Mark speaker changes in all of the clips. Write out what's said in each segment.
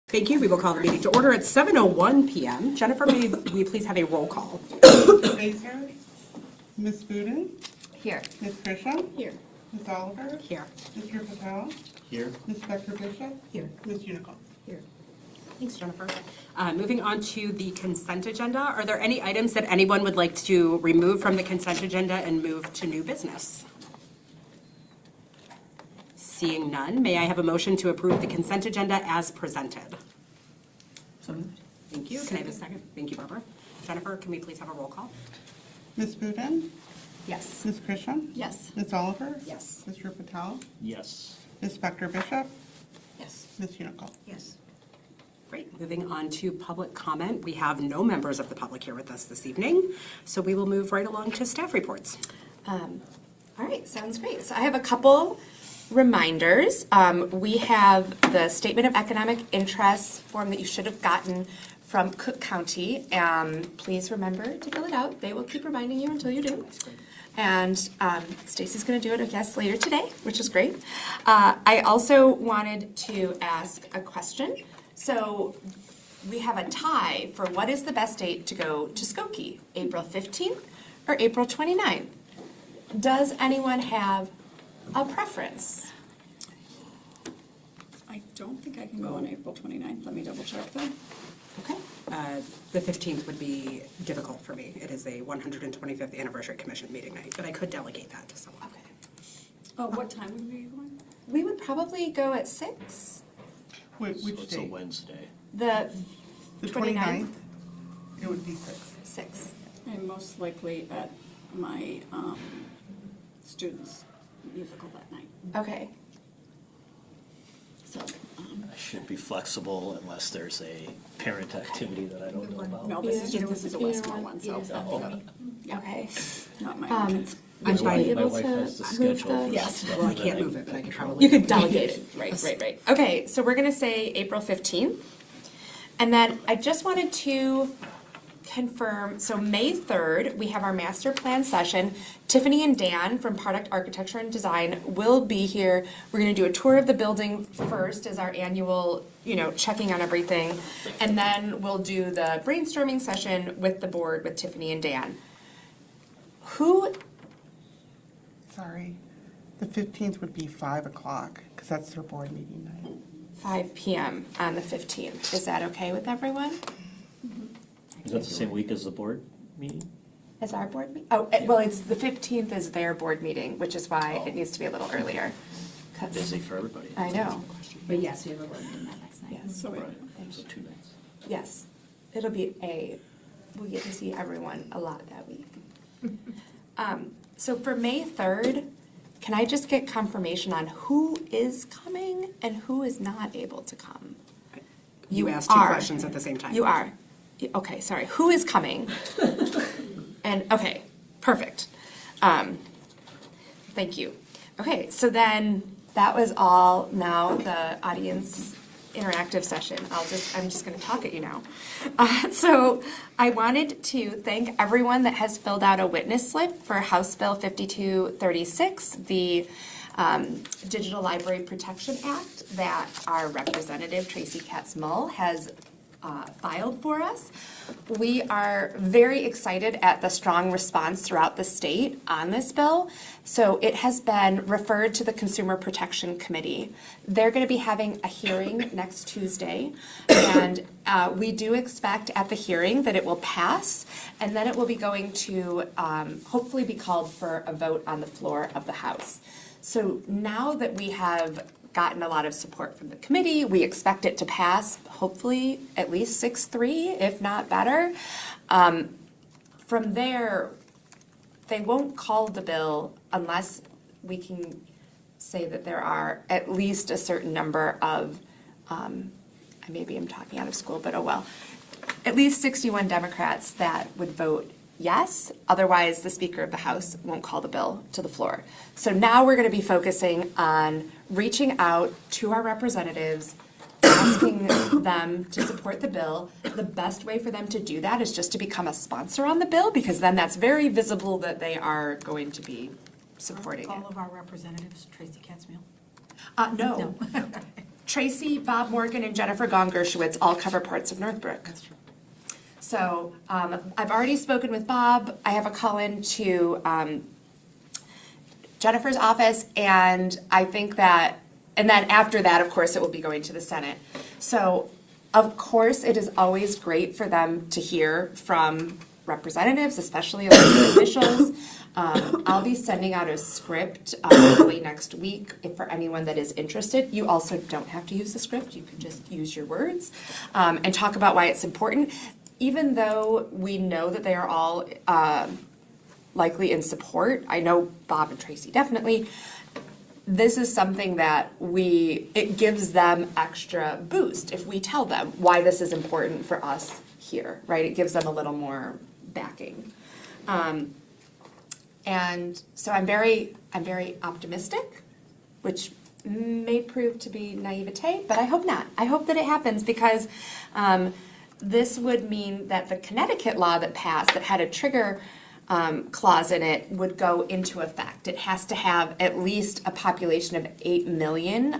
Speaker 1: Thank you. We will call the meeting to order at 7:01 p.m. Jennifer, may we please have a roll call?
Speaker 2: Baser, Ms. Budin,
Speaker 3: Here.
Speaker 2: Ms. Grisham,
Speaker 3: Here.
Speaker 2: Ms. Oliver,
Speaker 1: Here.
Speaker 2: Mr. Patel,
Speaker 4: Here.
Speaker 2: Ms. Becker-Bishop,
Speaker 1: Here.
Speaker 2: Ms. Unical.
Speaker 1: Here. Thanks, Jennifer. Moving on to the consent agenda. Are there any items that anyone would like to remove from the consent agenda and move to new business? Seeing none, may I have a motion to approve the consent agenda as presented?
Speaker 4: So moved.
Speaker 1: Thank you. Can I have a second? Thank you, Barbara. Jennifer, can we please have a roll call?
Speaker 2: Ms. Budin,
Speaker 1: Yes.
Speaker 2: Ms. Grisham,
Speaker 3: Yes.
Speaker 2: Ms. Oliver,
Speaker 1: Yes.
Speaker 2: Mr. Patel,
Speaker 4: Yes.
Speaker 2: Ms. Becker-Bishop,
Speaker 3: Yes.
Speaker 2: Ms. Unical.
Speaker 3: Yes.
Speaker 1: Great. Moving on to public comment. We have no members of the public here with us this evening, so we will move right along to staff reports.
Speaker 3: All right, sounds great. So I have a couple reminders. We have the Statement of Economic Interest form that you should have gotten from Cook County. Please remember to fill it out. They will keep reminding you until you do. And Stacy's going to do it, I guess, later today, which is great. I also wanted to ask a question. So we have a tie for what is the best date to go to Skokie, April 15th or April 29th? Does anyone have a preference?
Speaker 5: I don't think I can go on April 29th. Let me double check that.
Speaker 1: Okay. The 15th would be difficult for me. It is a 125th anniversary commission meeting night, but I could delegate that to someone.
Speaker 3: Okay.
Speaker 5: Oh, what time would we go on?
Speaker 3: We would probably go at 6.
Speaker 2: Which
Speaker 4: So it's a
Speaker 2: date?
Speaker 4: Wednesday.
Speaker 3: The
Speaker 2: The
Speaker 3: 29th?
Speaker 2: 29th? It would be 6.
Speaker 3: 6.
Speaker 5: I'm most likely at my students' musical that night.
Speaker 3: Okay.
Speaker 5: So,
Speaker 4: I should be flexible unless there's a parent activity that I don't know about.
Speaker 5: no, this is a Westmore one, so
Speaker 3: Okay.
Speaker 5: not my kids.
Speaker 1: I'm
Speaker 4: My
Speaker 1: fine.
Speaker 4: wife has the schedule for
Speaker 3: Yes.
Speaker 4: stuff
Speaker 1: Well, I
Speaker 4: that
Speaker 1: can't move it, but I could probably.
Speaker 3: You could delegate it. Right. Okay, so we're going to say April 15th. And then I just wanted to confirm, so May 3rd, we have our master plan session. Tiffany and Dan from Product Architecture and Design will be here. We're going to do a tour of the building first as our annual, checking on everything. And then we'll do the brainstorming session with the board with Tiffany and Dan.
Speaker 2: Sorry. The 15th would be 5 o'clock, because that's their board meeting night.
Speaker 3: 5 p.m. on the 15th. Is that okay with everyone?
Speaker 4: Is that the same week as the board meeting?
Speaker 3: Is our board meeting? Oh, well, it's the 15th is their board meeting, which is why it needs to be a little earlier. 'Cause-
Speaker 4: Busy for everybody.
Speaker 3: I know.
Speaker 1: But yes, we have a board meeting that next night.
Speaker 3: Yes.
Speaker 5: So,
Speaker 4: Right, so 2 nights.
Speaker 3: Yes. It'll be we'll get to see everyone a lot that week. So for May 3rd, can I just get confirmation on who is coming and who is not able to come?
Speaker 1: You asked two
Speaker 3: are.
Speaker 1: questions at the same time.
Speaker 3: You are. Okay, sorry. Who is coming? And, okay, perfect. Thank you. Okay, so then that was all. Now the audience interactive session. I'm just going to talk at you now. So I wanted to thank everyone that has filled out a witness slip for House Bill 5236, the Digital Library Protection Act that our representative Tracy Katz-Mull has filed for us. We are very excited at the strong response throughout the state on this bill. So it has been referred to the Consumer Protection Committee. They're going to be having a hearing next Tuesday, and we do expect at the hearing that it will pass, and then it will be going to hopefully be called for a vote on the floor of the House. So now that we have gotten a lot of support from the committee, we expect it to pass, hopefully at least 6-3, if not better. From there, they won't call the bill unless we can say that there are at least a certain number of, maybe I'm talking out of school, but oh well, at least 61 Democrats that would vote yes. Otherwise, the Speaker of the House won't call the bill to the floor. So now we're going to be focusing on reaching out to our representatives, asking them to support the bill. The best way for them to do that is just to become a sponsor on the bill, because then that's very visible that they are going to be supporting it.
Speaker 6: All of our representatives, Tracy Katz-Mull?
Speaker 3: No. Tracy, Bob Morgan, and Jennifer Gong-Gershowitz all cover parts of Northbrook.
Speaker 1: That's true.
Speaker 3: So I've already spoken with Bob. I have a call in to Jennifer's office, and I think that, and then after that, of course, it will be going to the Senate. So, of course, it is always great for them to hear from representatives, especially elected officials. I'll be sending out a script early next week for anyone that is interested. You also don't have to use the script. You can just use your words and talk about why it's important. Even though we know that they are all likely in support, I know Bob and Tracy definitely, this is something that it gives them extra boost if we tell them why this is important for us here, right? It gives them a little more backing. And so I'm very optimistic, which may prove to be naivete, but I hope not. I hope that it happens because this would mean that the Connecticut law that passed that had a trigger clause in it would go into effect. It has to have at least a population of 8 million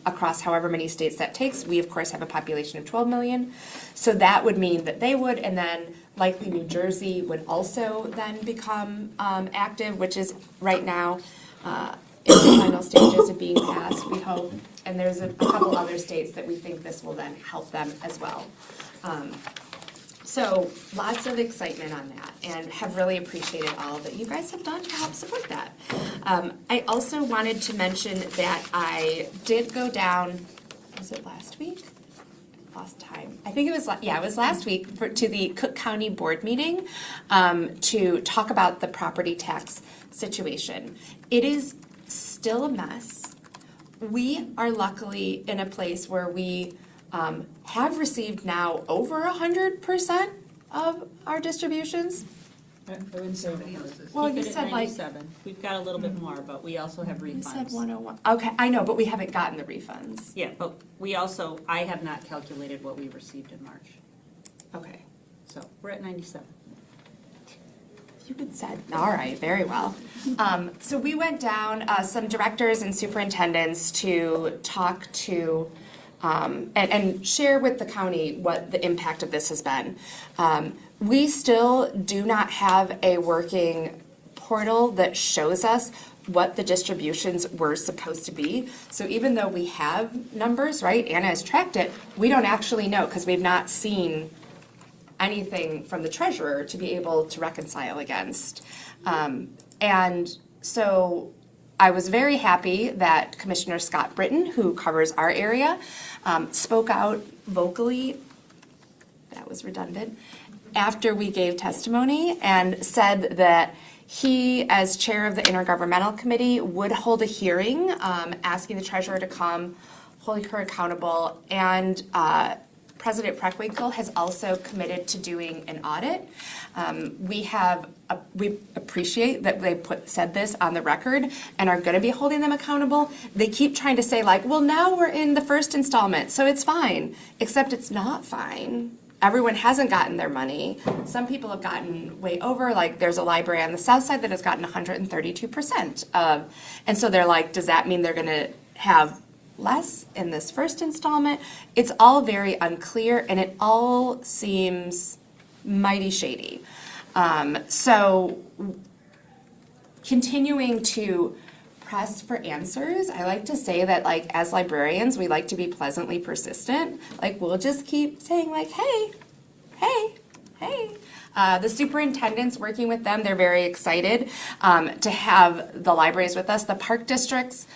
Speaker 3: across however many states that takes. We, of course, have a population of 12 million. So that would mean that they would, and then likely New Jersey would also then become active, which is right now in the final stages of being passed, we hope. And there's a couple other states that we think this will then help them as well. So lots of excitement on that, and have really appreciated all that you guys have done to help support that. I also wanted to mention that I did go down, was it last week? Lost time. I think it was, it was last week to the Cook County Board meeting to talk about the property tax situation. It is still a mess. We are luckily in a place where we have received now over 100% of our distributions.
Speaker 5: I wouldn't say 100.
Speaker 3: Well,
Speaker 5: Keep
Speaker 3: you
Speaker 5: it at
Speaker 3: said like-
Speaker 5: 97. We've got a little bit more, but we also have
Speaker 3: You said
Speaker 5: refunds.
Speaker 3: 101. Okay, I know, but we haven't gotten the refunds.
Speaker 5: Yeah, but we also, I have not calculated what we received in March.
Speaker 3: Okay.
Speaker 5: So we're at 97.
Speaker 3: You had said, all right, very well. So we went down, some directors and superintendents to talk to and share with the county what the impact of this has been. We still do not have a working portal that shows us what the distributions were supposed to be. So even though we have numbers, right, Anna has tracked it, we don't actually know because we've not seen anything from the treasurer to be able to reconcile against. And so I was very happy that Commissioner Scott Britton, who covers our area, spoke out vocally, that was redundant, after we gave testimony and said that he, as chair of the Intergovernmental Committee, would hold a hearing asking the treasurer to come, holding her accountable, and President Preckwinkle has also committed to doing an audit. We appreciate that they said this on the record and are going to be holding them accountable. They keep trying to say like, well, now we're in the first installment, so it's fine. Except it's not fine. Everyone hasn't gotten their money. Some people have gotten way over, like there's a library on the south side that has gotten 132% of, and so they're like, does that mean they're going to have less in this first installment? It's all very unclear and it all seems mighty shady. So continuing to press for answers, I like to say that like as librarians, we like to be pleasantly persistent. Like we'll just keep saying like, hey, hey, hey. The superintendents, working with them, they're very excited to have the libraries with us. The park districts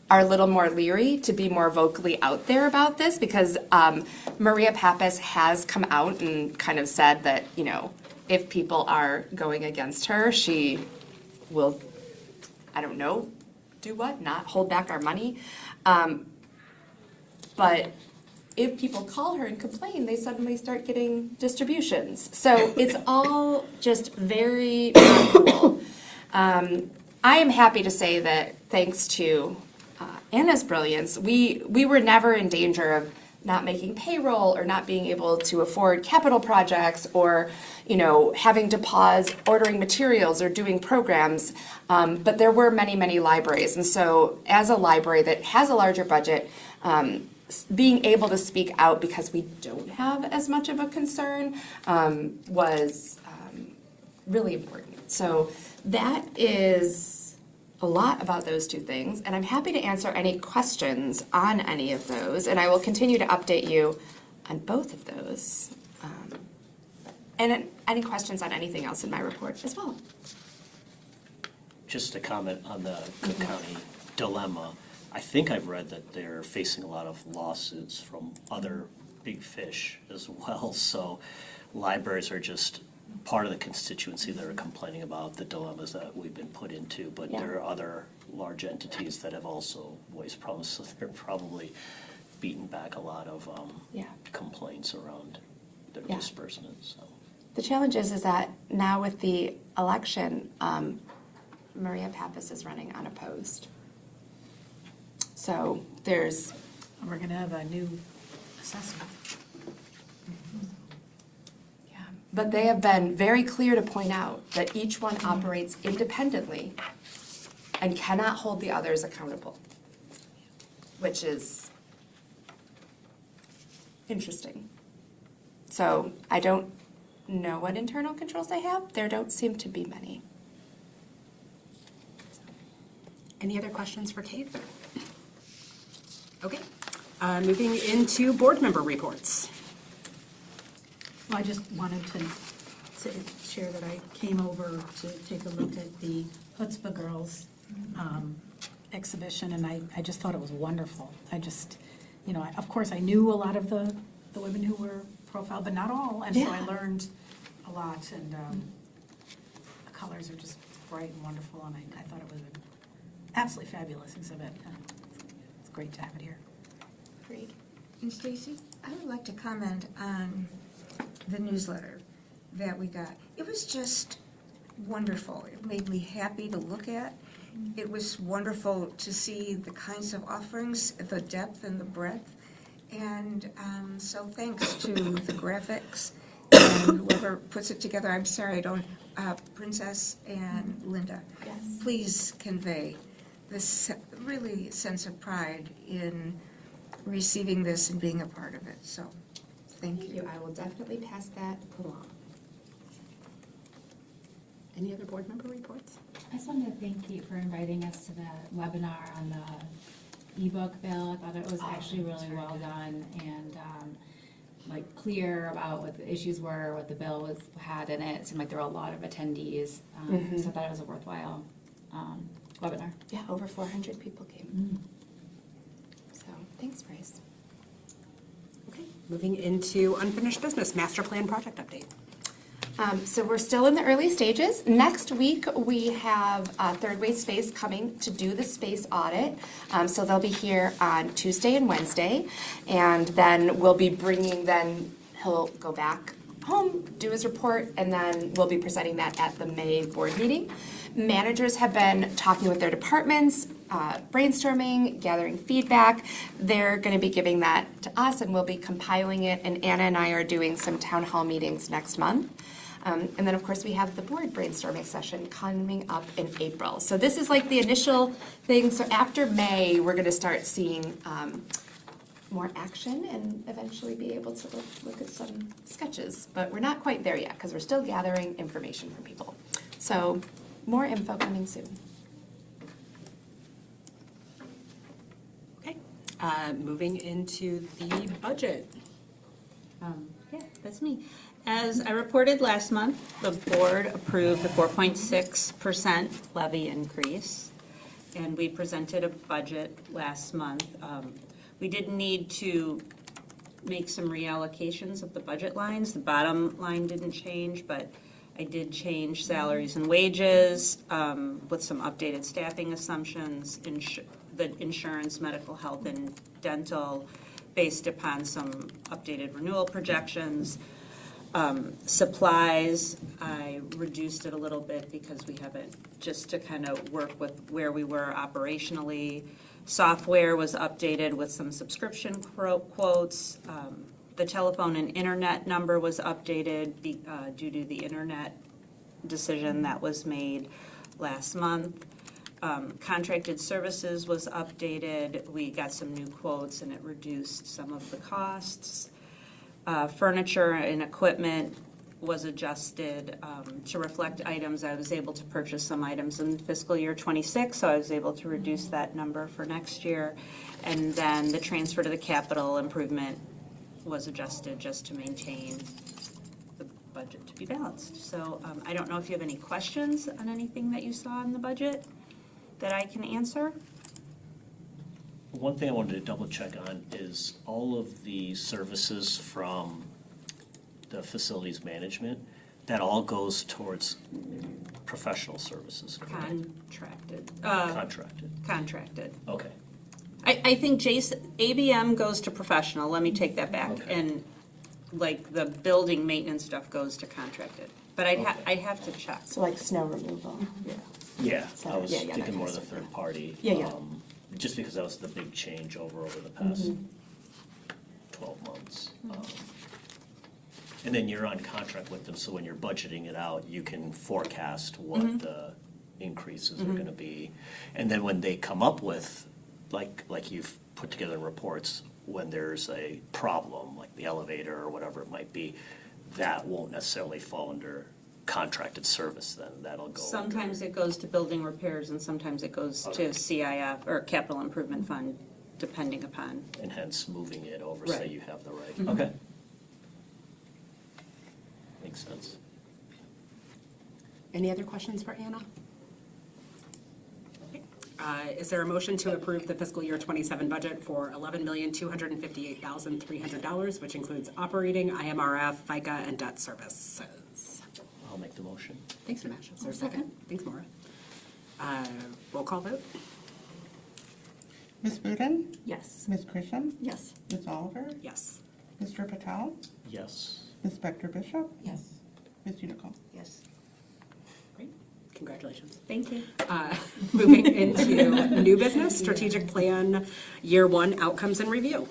Speaker 3: are a little more leery to be more vocally out there about this because Maria Pappas has come out and kind of said that, you know, if people are going against her, she will, I don't know, do what? Not hold back our money. But if people call her and complain, they suddenly start getting distributions. So it's all just very, very cool. I am happy to say that thanks to Anna's brilliance, we were never in danger of not making payroll or not being able to afford capital projects or, you know, having to pause ordering materials or doing programs. But there were many, many libraries. And so as a library that has a larger budget, being able to speak out because we don't have as much of a concern was really important. So that is a lot about those two things, and I'm happy to answer any questions on any of those, and I will continue to update you on both of those. And any questions on anything else in my report as well.
Speaker 4: Just to comment on the Cook County dilemma, I think I've read that they're facing a lot of lawsuits from other big fish as well. So libraries are just part of the constituency that are complaining about the dilemmas that we've been put into. But
Speaker 3: Yeah.
Speaker 4: there are other large entities that have also voiced problems, so they're probably beating back a lot of
Speaker 3: Yeah.
Speaker 4: complaints around their
Speaker 3: Yeah.
Speaker 4: disbursements. So.
Speaker 3: The challenge is that now with the election, Maria Pappas is running unopposed. So there's,
Speaker 6: We're going to have a new assessment.
Speaker 3: yeah, but they have been very clear to point out that each one operates independently and cannot hold the others accountable, which is interesting. So I don't know what internal controls they have. There don't seem to be many.
Speaker 1: Any other questions for Kate? Okay, moving into board member reports.
Speaker 6: Well, I just wanted to share that I came over to take a look at the Chutzpah Girls exhibition, and I just thought it was wonderful. I just, of course, I knew a lot of the women who were profiled, but not all, and so I
Speaker 3: Yeah.
Speaker 6: learned a lot, and the colors are just bright and wonderful, and I thought it was an absolutely fabulous exhibit. It's great to have it here.
Speaker 3: Agreed.
Speaker 7: And Stacy, I would like to comment on the newsletter that we got. It was just wonderful. It made me happy to look at. It was wonderful to see the kinds of offerings, the depth and the breadth. And so thanks to the graphics and whoever puts it together. I'm sorry, I don't, Princess and Linda.
Speaker 3: Yes.
Speaker 7: Please convey this really sense of pride in receiving this and being a part of it. So, thank you.
Speaker 3: I will definitely pass that along.
Speaker 1: Any other board member reports?
Speaker 8: I just wanted to thank Kate for inviting us to the webinar on the ebook bill. I thought it was actually really well done and clear about what the issues were, what the bill had in it. It seemed like there were a lot of attendees, so I thought it was a worthwhile webinar.
Speaker 3: Yeah, over 400 people came. So, thanks, Bryce.
Speaker 1: Okay, moving into unfinished business, master plan project update.
Speaker 3: So we're still in the early stages. Next week, we have Third Way Space coming to do the space audit. So they'll be here on Tuesday and Wednesday. And then we'll be he'll go back home, do his report, and then we'll be presenting that at the May board meeting. Managers have been talking with their departments, brainstorming, gathering feedback. They're going to be giving that to us, and we'll be compiling it. And Anna and I are doing some town hall meetings next month. And then, of course, we have the board brainstorming session coming up in April. So this is like the initial thing. So after May, we're going to start seeing more action and eventually be able to look at some sketches. But we're not quite there yet because we're still gathering information from people. So more info coming soon.
Speaker 1: Okay, moving into the budget.
Speaker 5: Yeah, that's me. As I reported last month, the board approved the 4.6% levy increase, and we presented a budget last month. We did need to make some reallocations of the budget lines. The bottom line didn't change, but I did change salaries and wages with some updated staffing assumptions, the insurance, medical, health, and dental, based upon some updated renewal projections. Supplies, I reduced it a little bit because we haven't, just to kind of work with where we were operationally. Software was updated with some subscription quotes. The telephone and internet number was updated due to the internet decision that was made last month. Contracted services was updated. We got some new quotes and it reduced some of the costs. Furniture and equipment was adjusted to reflect items. I was able to purchase some items in fiscal year '26, so I was able to reduce that number for next year. And then the transfer to the capital improvement was adjusted just to maintain the budget to be balanced. So I don't know if you have any questions on anything that you saw in the budget that I can answer.
Speaker 4: One thing I wanted to double check on is all of the services from the facilities management, that all goes towards professional services, correct?
Speaker 5: Contracted.
Speaker 4: Contracted,
Speaker 5: Contracted.
Speaker 4: okay.
Speaker 5: I think ABM goes to professional, let me take that back.
Speaker 4: Okay.
Speaker 5: And like the building maintenance stuff goes to contracted. But I'd
Speaker 4: Okay.
Speaker 5: I'd have to check.
Speaker 3: So like snow removal.
Speaker 4: Yeah,
Speaker 3: So,
Speaker 4: I was
Speaker 3: yeah, that
Speaker 4: thinking more
Speaker 3: kind
Speaker 4: of
Speaker 3: of
Speaker 4: the
Speaker 3: stuff,
Speaker 4: third party.
Speaker 3: Yeah, yeah.
Speaker 4: Just because that was the big change over the past 12 months. And then you're on contract with them, so when you're budgeting it out, you can forecast what the increases are gonna be. And then when they come up with, like you've put together reports, when there's a problem, like the elevator or whatever it might be, that won't necessarily fall under contracted service then, that'll go under.
Speaker 5: Sometimes it goes to building repairs and sometimes it goes to
Speaker 4: Okay.
Speaker 5: CIF or capital improvement fund, depending upon.
Speaker 4: And hence moving it over, so
Speaker 5: Right.
Speaker 4: you have the right, okay. Makes sense.
Speaker 1: Any other questions for Anna? Is there a motion to approve the fiscal year '27 budget for $11,258,300, which includes operating, IMRF, FICA, and debt services?
Speaker 4: I'll make the motion.
Speaker 1: Thanks, Dinesh. Is there a second? Thanks, Maura. Roll call vote?
Speaker 2: Ms. Budin,
Speaker 3: Yes.
Speaker 2: Ms. Christian,
Speaker 6: Yes.
Speaker 2: Ms. Oliver,
Speaker 1: Yes.
Speaker 2: Mr. Patel,
Speaker 4: Yes.
Speaker 2: Ms. Spector Bishop,
Speaker 6: Yes.
Speaker 2: Ms. Unical.
Speaker 7: Yes.
Speaker 1: Great. Congratulations.
Speaker 5: Thank you.
Speaker 1: Moving into new business, strategic plan, year one outcomes and review.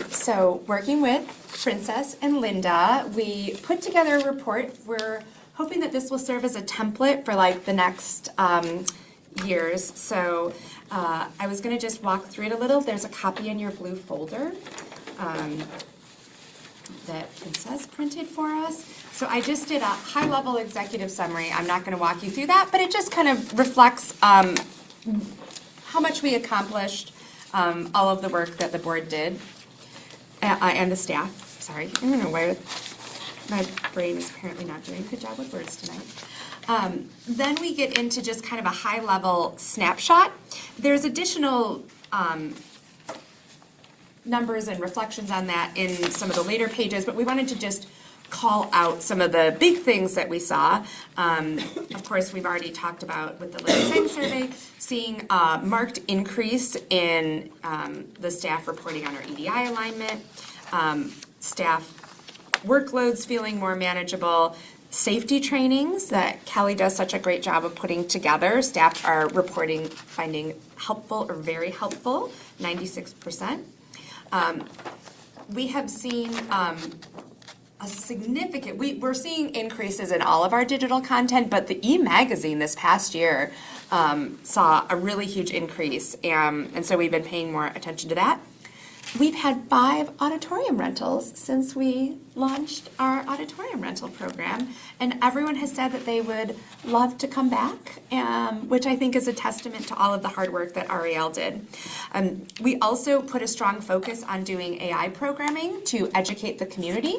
Speaker 3: So working with Princess and Linda, we put together a report. We're hoping that this will serve as a template for like the next years. So I was going to just walk through it a little. There's a copy in your blue folder that Princess printed for us. So I just did a high-level executive summary. I'm not going to walk you through that, but it just kind of reflects how much we accomplished, all of the work that the board did, and the staff. Sorry, I don't know why my brain is apparently not doing a good job with words tonight. Then we get into just kind of a high-level snapshot. There's additional numbers and reflections on that in some of the later pages, but we wanted to just call out some of the big things that we saw. Of course, we've already talked about with the Living Science Survey, seeing a marked increase in the staff reporting on our EDI alignment, staff workloads feeling more manageable, safety trainings that Kelly does such a great job of putting together. Staff are reporting, finding helpful or very helpful, 96%. We have seen a significant, we're seeing increases in all of our digital content, but the e-magazine this past year saw a really huge increase, and so we've been paying more attention to that. We've had 5 auditorium rentals since we launched our auditorium rental program, and everyone has said that they would love to come back, which I think is a testament to all of the hard work that Ariel did. We also put a strong focus on doing AI programming to educate the community,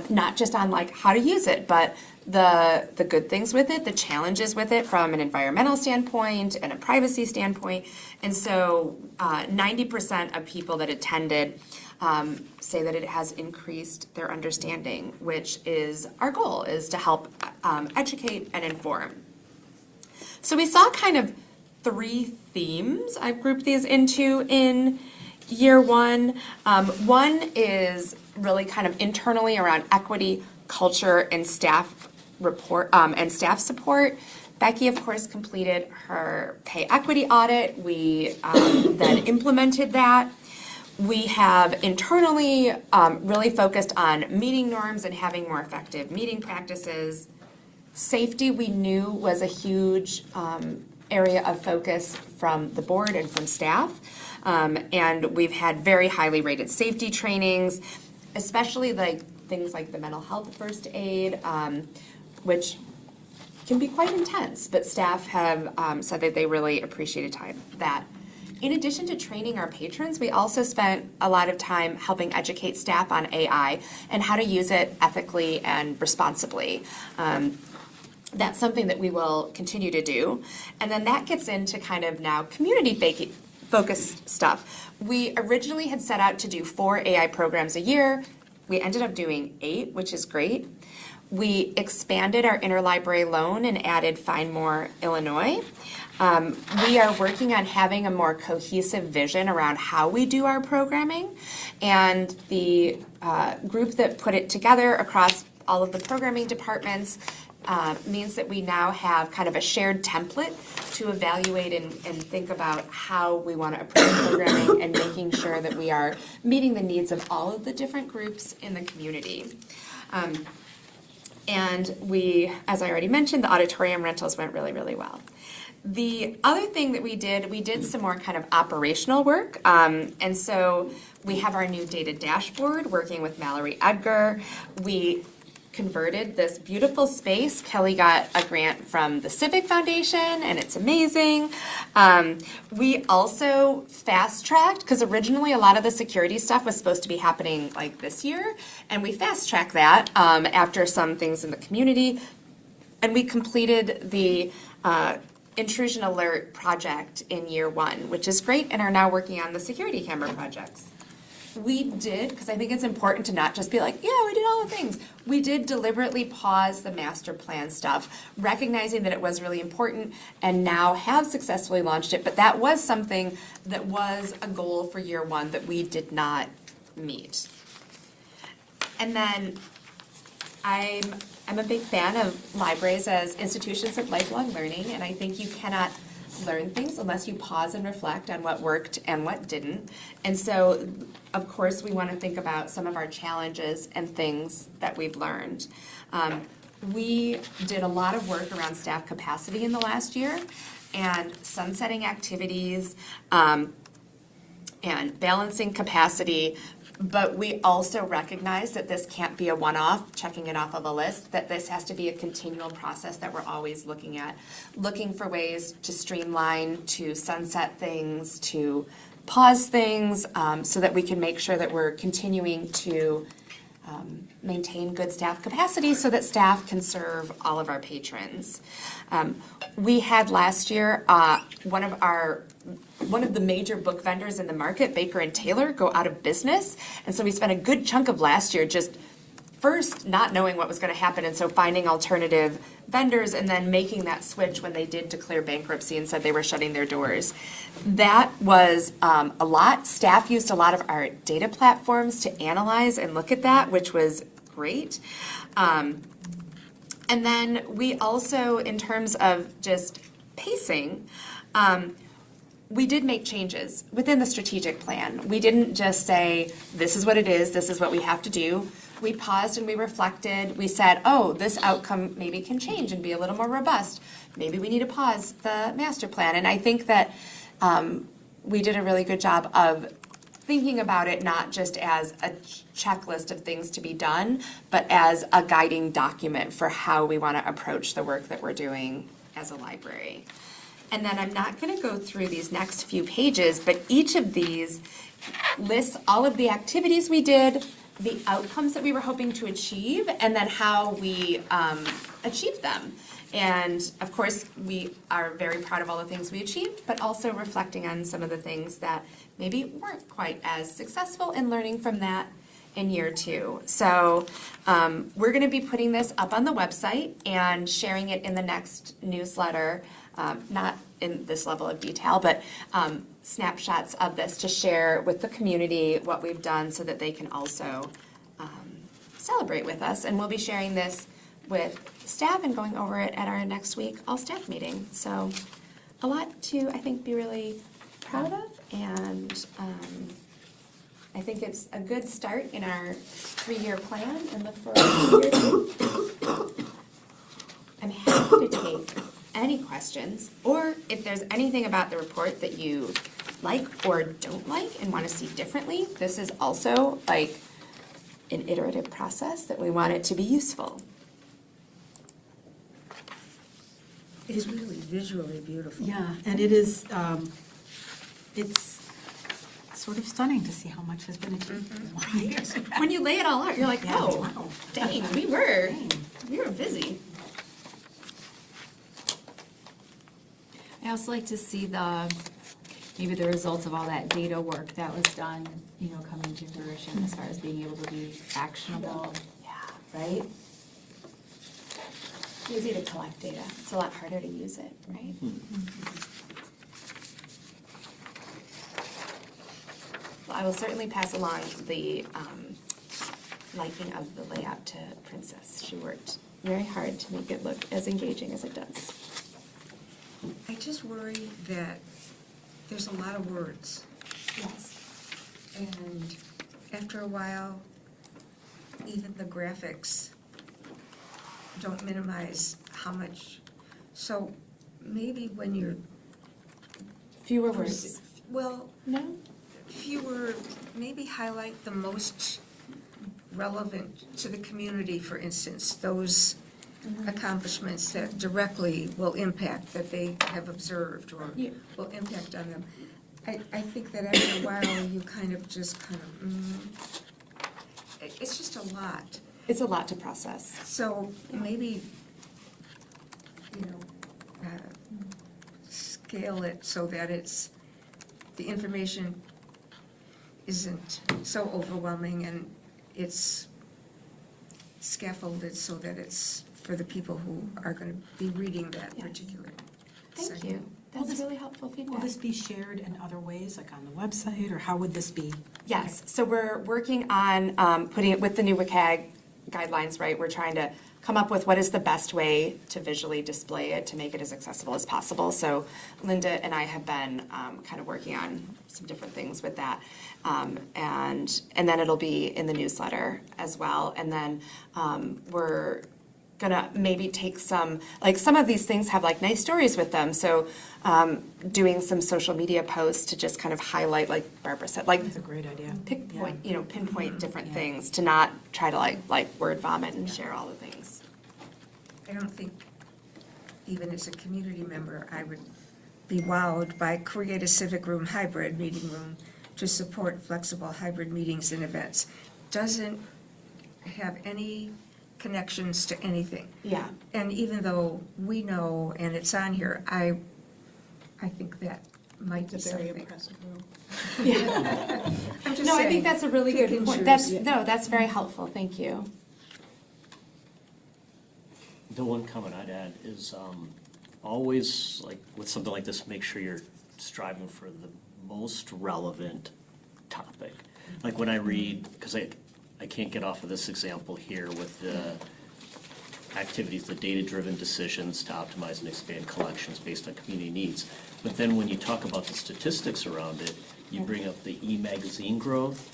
Speaker 3: not just on like how to use it, but the good things with it, the challenges with it from an environmental standpoint and a privacy standpoint. And so 90% of people that attended say that it has increased their understanding, which is our goal, is to help educate and inform. So we saw kind of 3 themes I've grouped these into in year one. One is really kind of internally around equity, culture, and staff and staff support. Becky, of course, completed her pay equity audit. We then implemented that. We have internally really focused on meeting norms and having more effective meeting practices. Safety, we knew, was a huge area of focus from the board and from staff. And we've had very highly rated safety trainings, especially like things like the mental health first aid, which can be quite intense, but staff have said that they really appreciated that. In addition to training our patrons, we also spent a lot of time helping educate staff on AI and how to use it ethically and responsibly. That's something that we will continue to do. And then that gets into kind of now community-focused stuff. We originally had set out to do 4 AI programs a year. We ended up doing 8, which is great. We expanded our interlibrary loan and added Find More Illinois. We are working on having a more cohesive vision around how we do our programming. And the group that put it together across all of the programming departments means that we now have kind of a shared template to evaluate and think about how we want to approach programming and making sure that we are meeting the needs of all of the different groups in the community. And we, as I already mentioned, the auditorium rentals went really, really well. The other thing that we did some more kind of operational work. And so we have our new data dashboard working with Mallory Edgar. We converted this beautiful space. Kelly got a grant from the Civic Foundation, and it's amazing. We also fast-tracked, because originally a lot of the security stuff was supposed to be happening like this year, and we fast-tracked that after some things in the community, and we completed the intrusion alert project in year 1, which is great, and are now working on the security camera projects. We did, because I think it's important to not just be like, yeah, we did all the things. We did deliberately pause the master plan stuff, recognizing that it was really important, and now have successfully launched it. But that was something that was a goal for year 1 that we did not meet. And then I'm a big fan of libraries as institutions of lifelong learning, and I think you cannot learn things unless you pause and reflect on what worked and what didn't. And so, of course, we want to think about some of our challenges and things that we've learned. We did a lot of work around staff capacity in the last year, and sunsetting activities, and balancing capacity. But we also recognize that this can't be a one-off, checking it off of a list, that this has to be a continual process that we're always looking at, looking for ways to streamline, to sunset things, to pause things, so that we can make sure that we're continuing to maintain good staff capacity so that staff can serve all of our patrons. We had last year one of the major book vendors in the market, Baker and Taylor, go out of business. And so we spent a good chunk of last year just first not knowing what was going to happen, and so finding alternative vendors and then making that switch when they did declare bankruptcy and said they were shutting their doors. That was a lot. Staff used a lot of our data platforms to analyze and look at that, which was great. And then we also, in terms of just pacing, we did make changes within the strategic plan. We didn't just say, this is what it is, this is what we have to do. We paused and we reflected. We said, oh, this outcome maybe can change and be a little more robust. Maybe we need to pause the master plan. And I think that we did a really good job of thinking about it not just as a checklist of things to be done, but as a guiding document for how we want to approach the work that we're doing as a library. And then I'm not going to go through these next few pages, but each of these lists all of the activities we did, the outcomes that we were hoping to achieve, and then how we achieved them. And of course, we are very proud of all the things we achieved, but also reflecting on some of the things that maybe weren't quite as successful, and learning from that in year 2. So we're going to be putting this up on the website and sharing it in the next newsletter, not in this level of detail, but snapshots of this to share with the community what we've done so that they can also celebrate with us. And we'll be sharing this with staff and going over it at our next week all-staff meeting. So a lot to, I think, be really proud of, and I think it's a good start in our 3-year plan, and look forward to year 2. I'm happy to take any questions, or if there's anything about the report that you like or don't like and want to see differently, this is also like an iterative process that we want it to be useful.
Speaker 7: It's really visually beautiful.
Speaker 6: Yeah, and it is, it's sort of stunning to see how much has been achieved in 1 year.
Speaker 3: When you lay it all out, you're like,
Speaker 6: Yeah,
Speaker 3: oh,
Speaker 6: wow.
Speaker 3: dang, we were busy.
Speaker 8: I also like to see maybe the results of all that data work that was done, coming to fruition as far as being able to be actionable.
Speaker 3: Yeah, right? It's easy to collect data. It's a lot harder to use it, right? Well, I will certainly pass along the liking of the layout to Princess. She worked very hard to make it look as engaging as it does.
Speaker 7: I just worry that there's a lot of words,
Speaker 3: Yes.
Speaker 7: and after a while, even the graphics don't minimize how much, so maybe when you're,
Speaker 3: Fewer words.
Speaker 7: well,
Speaker 3: No?
Speaker 7: fewer, maybe highlight the most relevant to the community, for instance, those accomplishments that directly will impact, that they have observed or
Speaker 3: Yeah.
Speaker 7: will impact on them. I think that after a while, you kind of, it's just a lot.
Speaker 3: It's a lot to process.
Speaker 7: So maybe, scale it so that the information isn't so overwhelming, and it's scaffolded so that it's for the people who are going to be reading that
Speaker 3: Yes.
Speaker 7: particular
Speaker 3: Thank
Speaker 7: segment.
Speaker 3: you. That's really helpful
Speaker 6: Will
Speaker 3: feedback.
Speaker 6: this be shared in other ways, like on the website, or how would this be?
Speaker 3: Yes, so we're working on putting it with the new WCAG guidelines, right? We're trying to come up with what is the best way to visually display it to make it as accessible as possible. So Linda and I have been kind of working on some different things with that. And then it'll be in the newsletter as well. And then we're gonna maybe take some of these things have like nice stories with them. So doing some social media posts to just kind of highlight, like Barbara said, like
Speaker 6: That's a great idea.
Speaker 3: pinpoint different
Speaker 6: Yeah.
Speaker 3: things, to not try to like word vomit and share all the things.
Speaker 7: I don't think, even as a community member, I would be wowed by create a civic room hybrid meeting room to support flexible hybrid meetings and events. Doesn't have any connections to anything.
Speaker 3: Yeah.
Speaker 7: And even though we know, and it's on here, I think that might be something.
Speaker 5: room.
Speaker 7: I'm just
Speaker 3: No, I
Speaker 7: saying,
Speaker 3: think that's a really
Speaker 7: pick
Speaker 3: good
Speaker 7: and
Speaker 3: point.
Speaker 7: choose.
Speaker 3: That's very helpful, thank you.
Speaker 4: The one comment I'd add is always, like, with something like this, make sure you're striving for the most relevant topic. Like when I read, because I can't get off of this example here with the activities, the data-driven decisions to optimize and expand collections based on community needs. But then when you talk about the statistics around it, you bring up the e-magazine growth,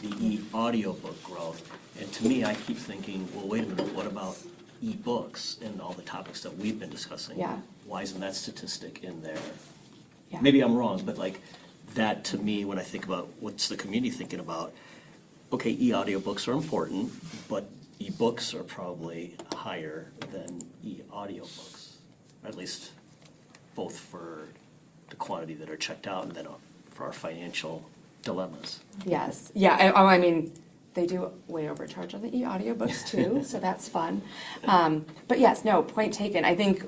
Speaker 4: the e-audiobook growth. And to me, I keep thinking, well, wait a minute, what about e-books and all the topics that we've been discussing?
Speaker 3: Yeah.
Speaker 4: Why isn't that statistic in there?
Speaker 3: Yeah.
Speaker 4: Maybe I'm wrong, but like, that to me, when I think about what's the community thinking about, okay, e-audiobooks are important, but e-books are probably higher than e-audiobooks, at least both for the quantity that are checked out and then for our financial dilemmas.
Speaker 3: Yes, yeah, I mean, they do way overcharge on the e-audiobooks too, so that's fun. But yes, no, point taken. I think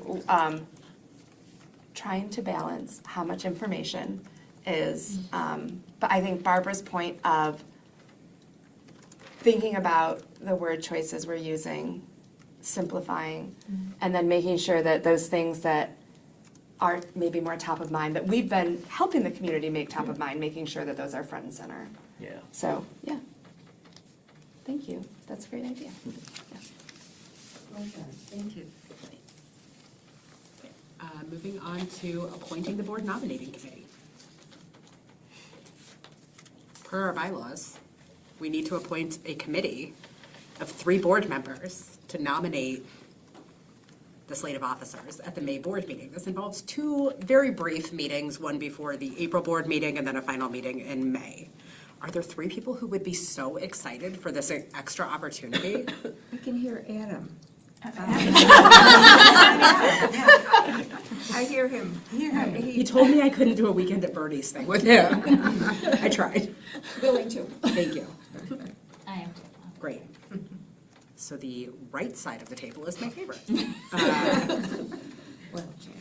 Speaker 3: trying to balance how much information is, but I think Barbara's point of thinking about the word choices we're using, simplifying, and then making sure that those things that are maybe more top of mind, that we've been helping the community make top of mind, making sure that those are front and center.
Speaker 4: Yeah.
Speaker 3: So, yeah. Thank you. That's a great idea. Yeah.
Speaker 7: Well done. Thank you.
Speaker 1: Moving on to appointing the board nominating committee. Per our bylaws, we need to appoint a committee of 3 board members to nominate the slate of officers at the May board meeting. This involves 2 very brief meetings, one before the April board meeting and then a final meeting in May. Are there 3 people who would be so excited for this extra opportunity?
Speaker 7: I can hear Adam. I hear him.
Speaker 1: He told me I couldn't do a weekend at Bernie's thing with him. I tried.
Speaker 5: Willing to.
Speaker 1: Thank you.
Speaker 8: I am.
Speaker 1: Great. So the right side of the table is my favorite.
Speaker 7: Well, Jan.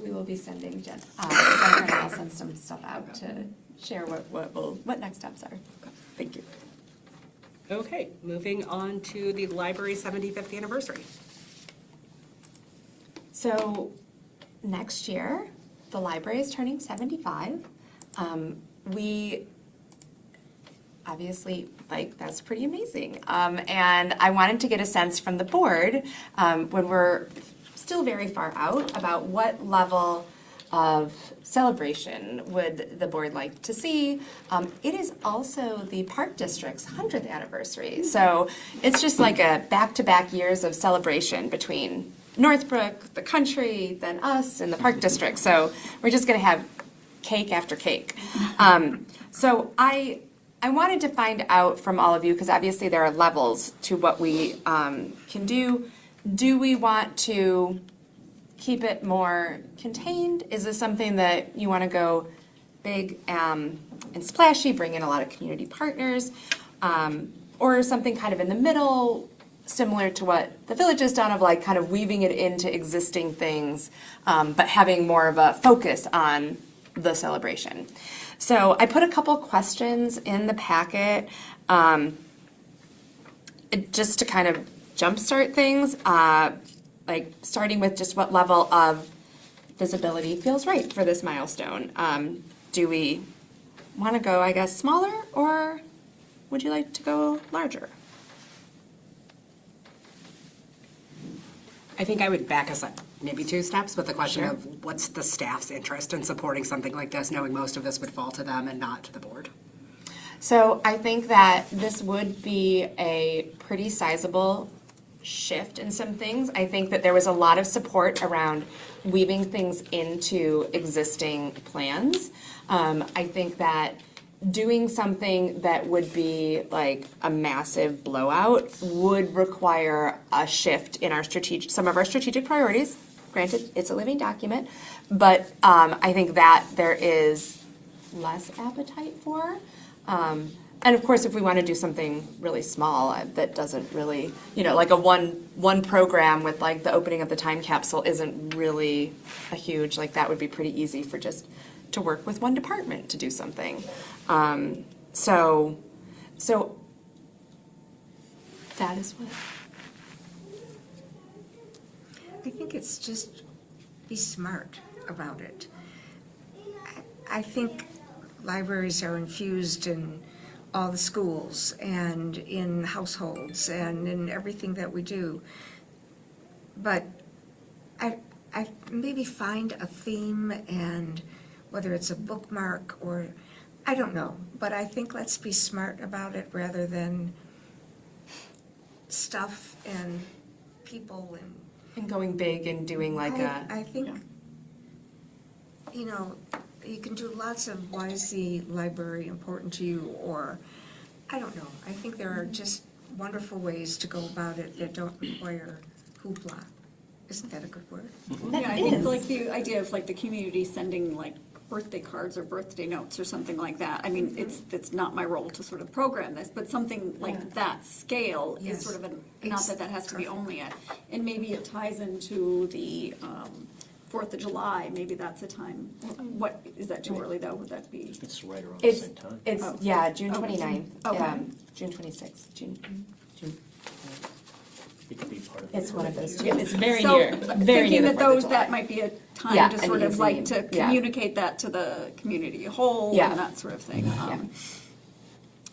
Speaker 3: We will be sending Jennifer and I'll send some stuff out to share what next steps are. Thank you.
Speaker 1: Okay, moving on to the library's 75th anniversary.
Speaker 3: So next year, the library is turning 75. We obviously, that's pretty amazing. And I wanted to get a sense from the board, when we're still very far out, about what level of celebration would the board like to see. It is also the Park District's 100th anniversary. So it's just like a back-to-back years of celebration between Northbrook, the country, then us, and the Park District. So we're just going to have cake after cake. So I wanted to find out from all of you, because obviously there are levels to what we can do. Do we want to keep it more contained? Is this something that you want to go big and splashy, bring in a lot of community partners, or something kind of in the middle, similar to what the village has done, of like kind of weaving it into existing things, but having more of a focus on the celebration? So I put a couple questions in the packet just to kind of jumpstart things, like starting with just what level of visibility feels right for this milestone. Do we want to go, I guess, smaller, or would you like to go larger?
Speaker 1: I think I would back us up maybe 2 steps with the question
Speaker 3: Sure.
Speaker 1: of what's the staff's interest in supporting something like this, knowing most of this would fall to them and not to the board?
Speaker 3: So I think that this would be a pretty sizable shift in some things. I think that there was a lot of support around weaving things into existing plans. I think that doing something that would be like a massive blowout would require a shift in our some of our strategic priorities. Granted, it's a living document, but I think that there is less appetite for. And of course, if we want to do something really small that doesn't really, like a one program with like the opening of the time capsule isn't really a huge, like that would be pretty easy for just to work with one department to do something. So that is what.
Speaker 7: I think it's just be smart about it. I think libraries are infused in all the schools and in households and in everything that we do. But I maybe find a theme, and whether it's a bookmark or, I don't know, but I think let's be smart about it rather than stuff and people
Speaker 3: And going big and doing like
Speaker 7: I think, you can do lots of why is the library important to you, or, I don't know. I think there are just wonderful ways to go about it that don't require hoopla. Isn't that a good word?
Speaker 5: Yeah, I think like the idea of like the community sending like birthday cards or birthday notes or something like that. I mean, it's not my role to sort of program this, but something like that scale is
Speaker 7: Yes.
Speaker 5: sort of not that has to be only it. And maybe it ties into the 4th of July, maybe that's a time. What, is that too early though? Would that be?
Speaker 4: It's right around the
Speaker 3: it's
Speaker 4: same time.
Speaker 3: it's
Speaker 5: Oh.
Speaker 3: yeah, June
Speaker 5: Okay.
Speaker 3: 29th,
Speaker 5: Okay.
Speaker 3: June 26th, June.
Speaker 4: It could be part of it.
Speaker 3: It's one of those two. It's very
Speaker 5: So,
Speaker 3: near, very near
Speaker 5: thinking
Speaker 3: the
Speaker 5: that
Speaker 3: 4th of
Speaker 5: those, that
Speaker 3: July.
Speaker 5: might be a
Speaker 3: Yeah,
Speaker 5: time to
Speaker 3: an
Speaker 5: sort of
Speaker 3: easy-
Speaker 5: like to
Speaker 3: yeah.
Speaker 5: communicate that to the community whole
Speaker 3: Yeah.
Speaker 5: and that sort of thing.
Speaker 3: Yeah.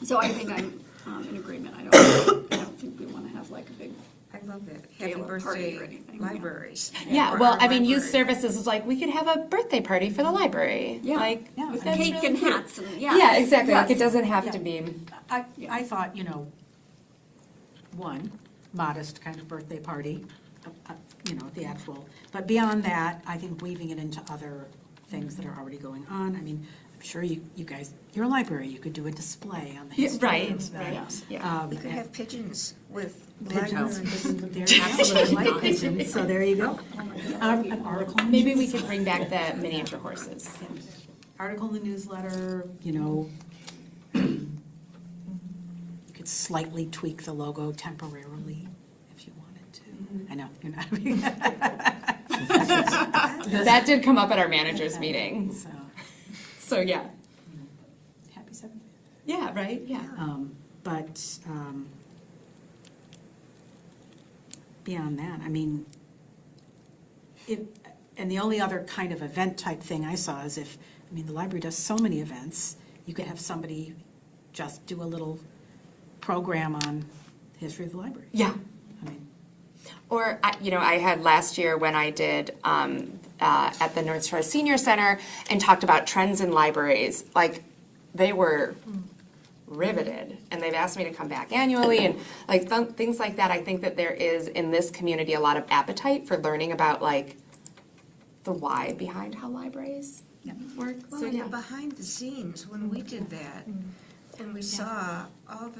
Speaker 5: So I think I'm in agreement. I don't think we want to have like a big,
Speaker 7: I love that. Happy
Speaker 5: Gala party
Speaker 7: birthday,
Speaker 5: or anything, yeah.
Speaker 7: libraries.
Speaker 3: Yeah,
Speaker 7: Or
Speaker 3: well,
Speaker 7: our
Speaker 3: I mean, youth
Speaker 7: library.
Speaker 3: services is like, we could have a birthday party for the library.
Speaker 5: yeah,
Speaker 3: Like,
Speaker 5: with
Speaker 3: that's
Speaker 5: cake
Speaker 3: really
Speaker 5: and
Speaker 3: cute.
Speaker 5: hats and, yeah.
Speaker 3: Yeah, exactly. Like,
Speaker 5: Yes.
Speaker 3: it doesn't have
Speaker 6: Yeah.
Speaker 3: to be.
Speaker 6: I thought, modest kind of birthday party, the actual, but beyond that, I think weaving it into other things that are already going on. I mean, I'm sure you guys, your library, you could do a display on the history
Speaker 3: Right,
Speaker 6: of that.
Speaker 3: right, yeah.
Speaker 7: You could have pigeons with
Speaker 6: Pigeons.
Speaker 7: libraries.
Speaker 6: There you go. I like pigeons, so there you go. An article.
Speaker 3: Maybe we could bring back the miniature horses.
Speaker 6: Article in the newsletter, you could slightly tweak the logo temporarily if you wanted to. I know, you're not.
Speaker 3: That did come up at our managers meeting,
Speaker 6: So,
Speaker 3: so yeah.
Speaker 6: happy 7th.
Speaker 3: Yeah, right, yeah.
Speaker 6: But beyond that, I mean, and the only other kind of event type thing I saw is the library does so many events, you could have somebody just do a little program on the history of the library.
Speaker 3: Yeah.
Speaker 6: I mean,
Speaker 3: Or, I had last year when I did at the North Shore Senior Center and talked about trends in libraries, like, they were riveted, and they've asked me to come back annually, and like things like that. I think that there is in this community a lot of appetite for learning about like the why behind how libraries work.
Speaker 7: Well,
Speaker 3: So
Speaker 7: and
Speaker 3: yeah,
Speaker 7: the behind the scenes, when we did that, and we saw all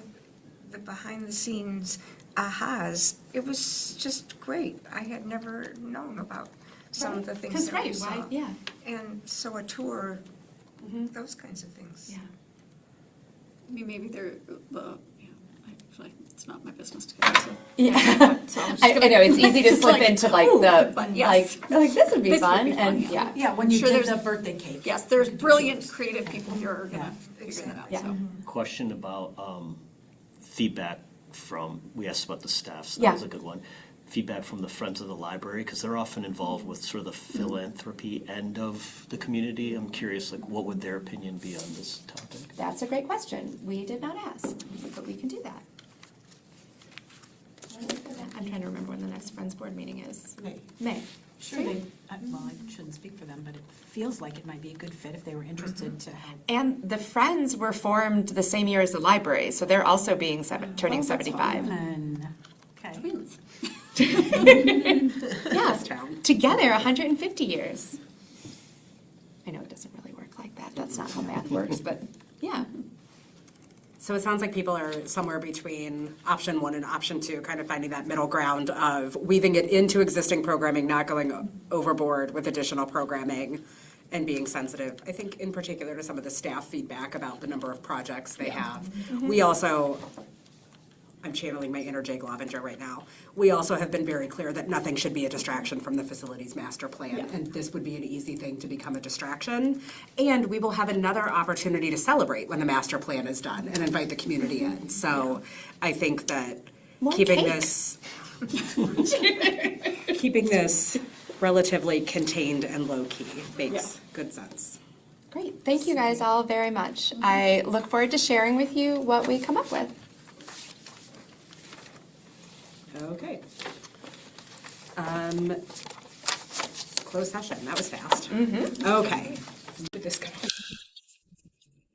Speaker 7: the behind the scenes ahas, it was just great. I had never known about some of the things that we saw.
Speaker 3: yeah,
Speaker 7: And so a tour, those kinds of things.
Speaker 3: yeah.
Speaker 9: I mean, maybe they're, actually, it's not my business to get into.
Speaker 3: Yeah,
Speaker 9: So I'm just
Speaker 3: I
Speaker 9: gonna-
Speaker 3: know it's easy to
Speaker 9: It's
Speaker 3: slip
Speaker 9: like,
Speaker 3: into like
Speaker 9: ooh,
Speaker 3: the
Speaker 9: but yes.
Speaker 3: like this would be
Speaker 9: This would
Speaker 3: fun,
Speaker 9: be fun,
Speaker 3: and
Speaker 9: yeah.
Speaker 6: yeah, when you
Speaker 9: Sure,
Speaker 6: give
Speaker 9: there's-
Speaker 6: the birthday cake.
Speaker 9: Yes, there's brilliant, creative people here who are gonna
Speaker 7: Yeah,
Speaker 9: figure that out,
Speaker 3: Yeah.
Speaker 9: so.
Speaker 4: Question about feedback from, we asked about the staff, so
Speaker 3: Yeah.
Speaker 4: that was a good one. Feedback from the Friends of the Library, because they're often involved with sort of the philanthropy end of the community. I'm curious, like, what would their opinion be on this topic?
Speaker 3: That's a great question. We did not ask, but we can do that. I'm trying to remember when the next Friends Board meeting is. May.
Speaker 6: Sure, well, I shouldn't speak for them, but it feels like it might be a good fit if they were interested to help.
Speaker 3: And the Friends were formed the same year as the library, so they're also being turning 75.
Speaker 6: And, okay.
Speaker 9: Twins.
Speaker 3: Yeah, together 150 years. I know it doesn't really work like that. That's not how math works, but yeah.
Speaker 1: So it sounds like people are somewhere between option 1 and option 2, kind of finding that middle ground of weaving it into existing programming, not going overboard with additional programming, and being sensitive, I think, in particular to some of the staff feedback about the number of projects they have. We also, I'm channeling my inner Jay Glovenger right now, we also have been very clear that nothing should be a distraction from the facilities master plan, and this would be an easy thing to become a distraction. And we will have another opportunity to celebrate when the master plan is done and invite the community in. So I think that
Speaker 3: More
Speaker 1: keeping
Speaker 3: cake.
Speaker 1: this relatively contained and low-key makes good sense.
Speaker 3: Great. Thank you guys all very much. I look forward to sharing with you what we come up with.
Speaker 1: Okay. Closed session, that was fast. Okay. Did this go?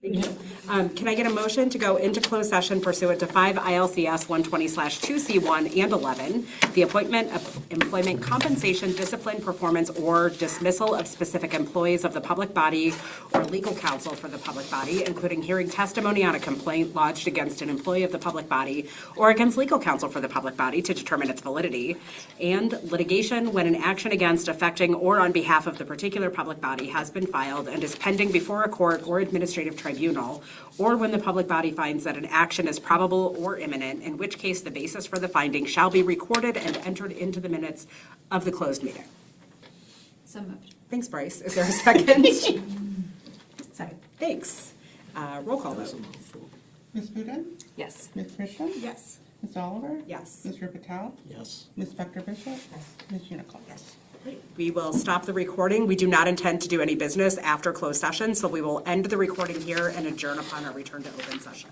Speaker 1: Thank you. Can I get a motion to go into closed session pursuant to 5 ILCS 120/2C1 and 11, the appointment of employment compensation, discipline, performance, or dismissal of specific employees of the public body or legal counsel for the public body, including hearing testimony on a complaint lodged against an employee of the public body or against legal counsel for the public body to determine its validity, and litigation when an action against, affecting, or on behalf of the particular public body has been filed and is pending before a court or administrative tribunal, or when the public body finds that an action is probable or imminent, in which case the basis for the finding shall be recorded and entered into the minutes of the closed meeting.
Speaker 9: So moved.
Speaker 1: Thanks, Bryce. Is there a second?
Speaker 6: Second.
Speaker 1: Thanks. Roll call vote.
Speaker 2: Ms. Budin?
Speaker 3: Yes.
Speaker 2: Ms. Christian?
Speaker 9: Yes.
Speaker 2: Ms. Oliver?
Speaker 1: Yes.
Speaker 2: Mr. Patel?
Speaker 4: Yes?
Speaker 2: Ms. Spector Bishop? Ms. Unical?
Speaker 7: Yes.
Speaker 1: We will stop the recording. We do not intend to do any business after closed session, so we will end the recording here and adjourn upon our return to open session.